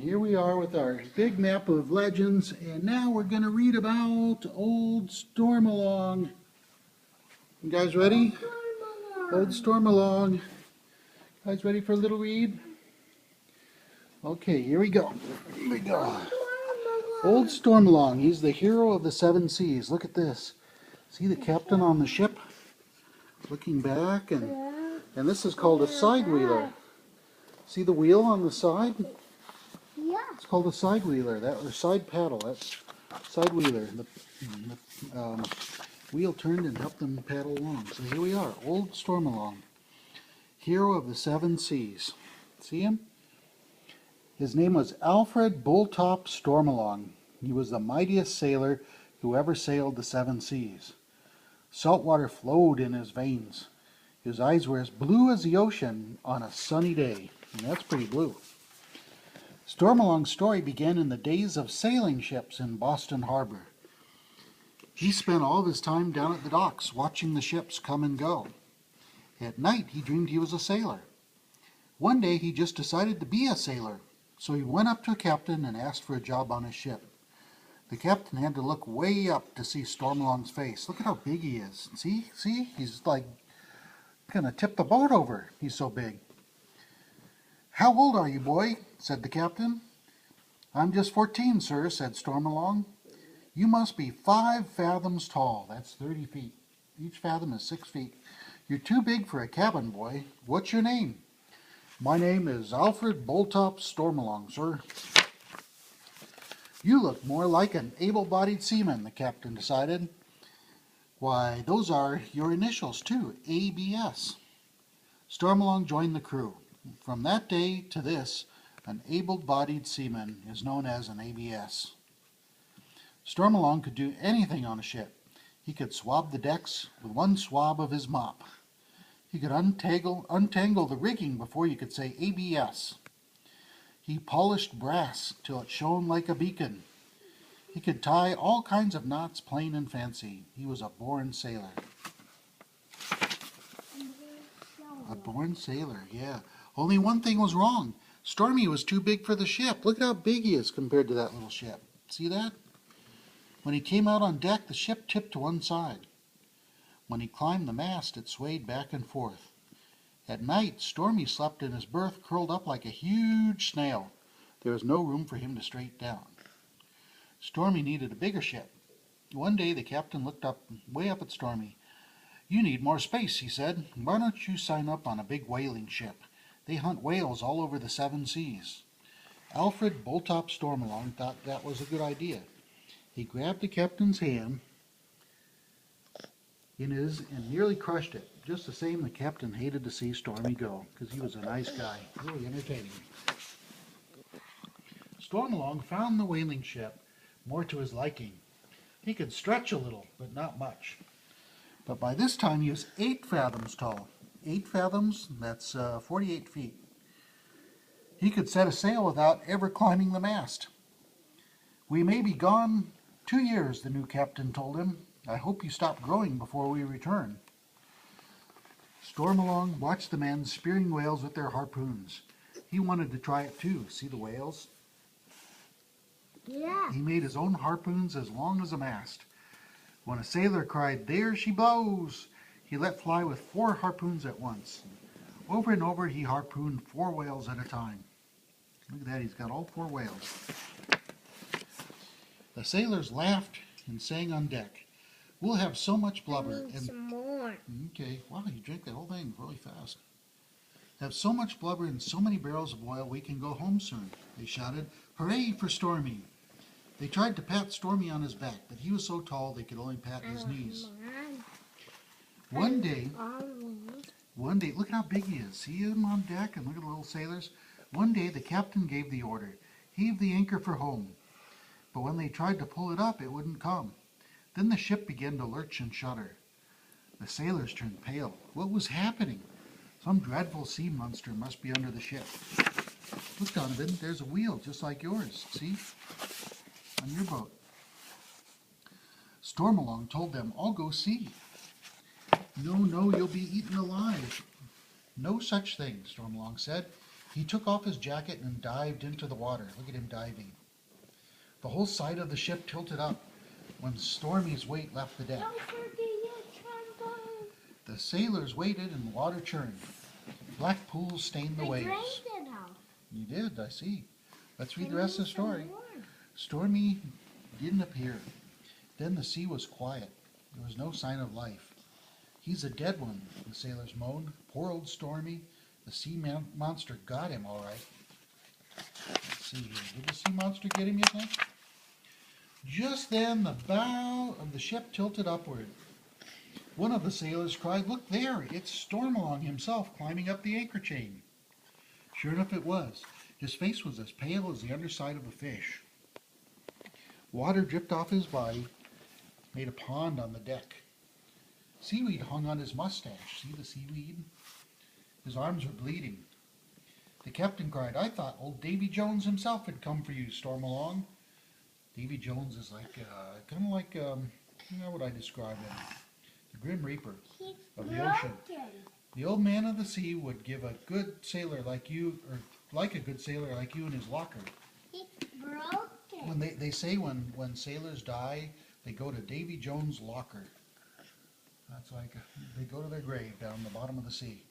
here we are with our big map of legends, and now we're going to read about Old Stormalong. You guys ready? Old Stormalong. You guys ready for a little read? Okay, here we go. Here we go. Old Stormalong, he's the hero of the seven seas. Look at this. See the captain on the ship? Looking back, and this is called a side wheeler. See the wheel on the side? Yeah. It's called a side wheeler, or side paddle. That's side wheeler. The wheel turned and helped them paddle along. So here we are, Old Stormalong, hero of the seven seas. See him? His name was Alfred Bulltop Stormalong. He was the mightiest sailor who ever sailed the seven seas. Salt water flowed in his veins. His eyes were as blue as the ocean on a sunny day. And that's pretty blue. Stormalong's story began in the days of sailing ships in Boston Harbor. He spent all of his time down at the docks watching the ships come and go. At night he dreamed he was a sailor. One day he just decided to be a sailor, so he went up to a captain and asked for a job on his ship. The captain had to look way up to see Stormalong's face. Look at how big he is. See? He's like gonna tip the boat over. He's so big. "How old are you, boy?" said the captain. "I'm just 14, sir," said Stormalong. "You must be 5 fathoms tall. That's 30 feet. Each fathom is 6 feet. You're too big for a cabin boy. What's your name?" "My name is Alfred Bulltop Stormalong, sir." "You look more like an able-bodied seaman," the captain decided. "Why, those are your initials, too, ABS." Stormalong joined the crew. From that day to this, an able-bodied seaman is known as an ABS. Stormalong could do anything on a ship. He could swab the decks with one swab of his mop. He could untangle the rigging before you could say ABS. He polished brass till it shone like a beacon. He could tie all kinds of knots, plain and fancy. He was a born sailor. A born sailor, yeah. Only one thing was wrong. Stormy was too big for the ship. Look at how big he is compared to that little ship. See that? When he came out on deck, the ship tipped to one side. When he climbed the mast, it swayed back and forth. At night, Stormy slept in his berth, curled up like a huge snail. There was no room for him to straight down. Stormy needed a bigger ship. One day, the captain looked way up at Stormy. "You need more space," he said. "Why don't you sign up on a big whaling ship? They hunt whales all over the seven seas." Alfred Bulltop Stormalong thought that was a good idea. He grabbed the captain's hand in his and nearly crushed it. Just the same, the captain hated to see Stormy go, because he was a nice guy, really entertaining. Stormalong found the whaling ship more to his liking. He could stretch a little, but not much. But by this time he was 8 fathoms tall. 8 fathoms, that's 48 feet. He could set a sail without ever climbing the mast. "We may be gone 2 years, the new captain told him. "I hope you stop growing before we return." Stormalong watched the men spearing whales with their harpoons. He wanted to try it too. See the whales? Yeah. He made his own harpoons as long as a mast. When a sailor cried, "There she blows!" he let fly with 4 harpoons at once. Over and over he harpooned 4 whales at a time. Look at that, he's got all 4 whales. The sailors laughed and sang on deck. "We'll have so much blubber I need some more. Okay, wow, you drank that whole thing really fast. "Have so much blubber and so many barrels of oil we can go home soon," they shouted. "Hooray for Stormy!" They tried to pat Stormy on his back, but he was so tall they could only pat his knees. One day, look how big he is. See him on deck and look at the little sailors. One day the captain gave the order, "Heave the anchor for home." But when they tried to pull it up, it wouldn't come. Then the ship began to lurch and shudder. The sailors turned pale. What was happening? Some dreadful sea monster must be under the ship. "Look, Donovan, there's a wheel just like yours. See? On your boat." Stormalong told them, "I'll go see." No, you'll be eaten alive." "No such thing," Stormalong said. He took off his jacket and dived into the water. Look at him diving. The whole side of the ship tilted up when Stormy's weight left the deck. Don't forget your trombone. The sailors waited and the water churned. Black pools stained the I waves. drank it all. You did, I see. Let's read the rest of the story. Some more. Stormy didn't appear. Then the sea was quiet. There was no sign of life. He's a dead one, the sailors moaned. Poor old Stormy. The sea monster got him, all right. Let's see here. Did the sea monster get him, you think? Just then, the bow of the ship tilted upward. One of the sailors cried, "Look there, it's Stormalong himself climbing up the anchor chain." Sure enough it was. His face was as pale as the underside of a fish. Water dripped off his body, made a pond on the deck. Seaweed hung on his mustache. See the seaweed? His arms were bleeding. The captain cried, "I thought old Davy Jones himself had come for you, Stormalong." Davy Jones is like, kind of like, how would I describe him? The Grim Reaper He's of the ocean. broken. The old man of the sea would give a good sailor like you, or like a good sailor like you in his locker. He's broken. When they say when sailors die, they go to Davy Jones' locker. That's like, they go to their grave down the bottom of the sea.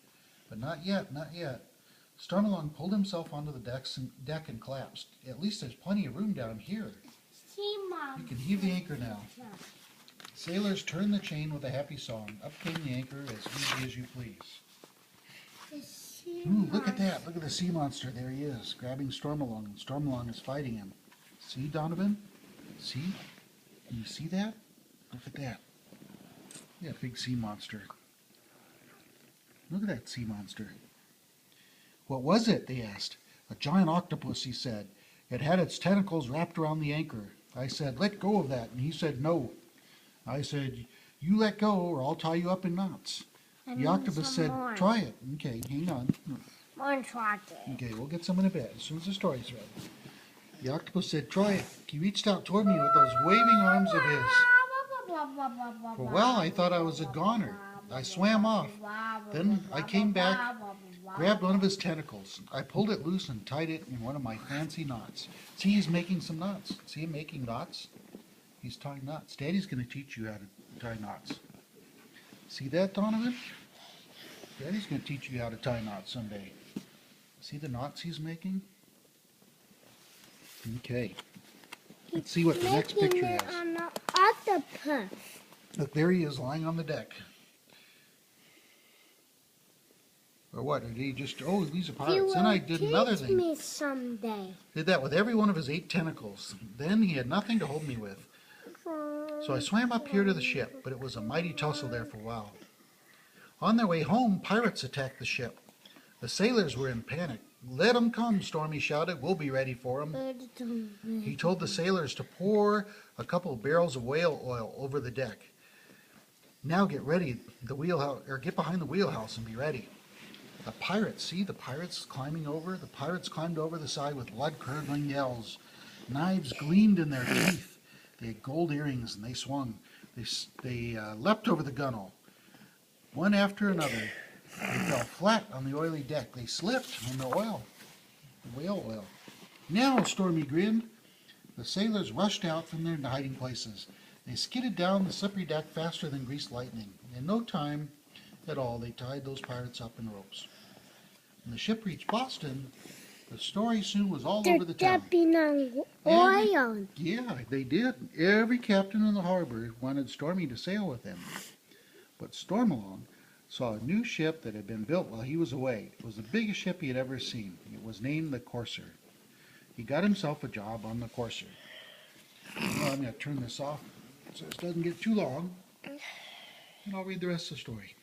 But not yet, not yet. Stormalong pulled himself onto the deck and collapsed. At least there's plenty of room down here. See, Mom. You can heave the anchor now. Sailors turned the chain with a happy song. Up came the anchor as easy as you please. The sea Ooh, look at that. Look at the sea monster. There he is, grabbing Stormalong, and Stormalong is fighting him. See, Donovan? See? Can you see that? Look at that. Yeah, big sea monster. Look at that sea monster. What was it? They asked. A giant octopus, he said. It had its tentacles wrapped around the anchor. I said, "Let go of that." And he said, "No." I said, "You let go or I'll tie you up in knots." The octopus said, "Try it." Okay, hang on. One chocolate. Okay, we'll get some in a bit as soon as the story's ready. The octopus said, "Try it." He reached out toward me with those waving arms of his. For a while, I thought I was a goner. I swam off. Then I came back, grabbed one of his tentacles. I pulled it loose and tied it in one of my fancy knots. See, he's making some knots. See him making knots? He's tying knots. Daddy's going to teach you how to tie knots. See that, Donovan? Daddy's going to teach you how to tie knots someday. See the knots he's making? Okay. Let's see what the next picture is. On an octopus. Look, there he is lying on the deck. Or what? Did he just, oh, these are pirates. Then I did another Teach thing. me someday. Did that with every one of his 8 tentacles. Then he had nothing to hold me with. So I swam up here to the ship, but it was a mighty tussle there for a while. On their way home, pirates attacked the ship. The sailors were in panic. "Let 'em come," Stormy shouted. "We'll be ready for 'em." He told the sailors to pour a couple of barrels of whale oil over the deck. "Now get ready, the wheelhouse, or get behind the wheelhouse and be ready." The pirates, see the pirates climbing over? The pirates climbed over the side with blood-curdling yells. Knives gleamed in their teeth. They had gold earrings and they swung. They leapt over the gunwale. One after another, they fell flat on the oily deck. They slipped on the oil, the whale oil. "Now," Stormy grinned. The sailors rushed out from their hiding places. They skidded down the slippery deck faster than greased lightning. In no time at all, they tied those pirates up in ropes. When the ship reached Boston, the story soon was all over the town. Stepping on oil. Yeah, they did. Every captain in the harbor wanted Stormy to sail with him. But Stormalong saw a new ship that had been built while he was away. It was the biggest ship he had ever seen. It was named the Courser. He got himself a job on the Courser. Well, I'm going to turn this off so it doesn't get too long, and I'll read the rest of the story.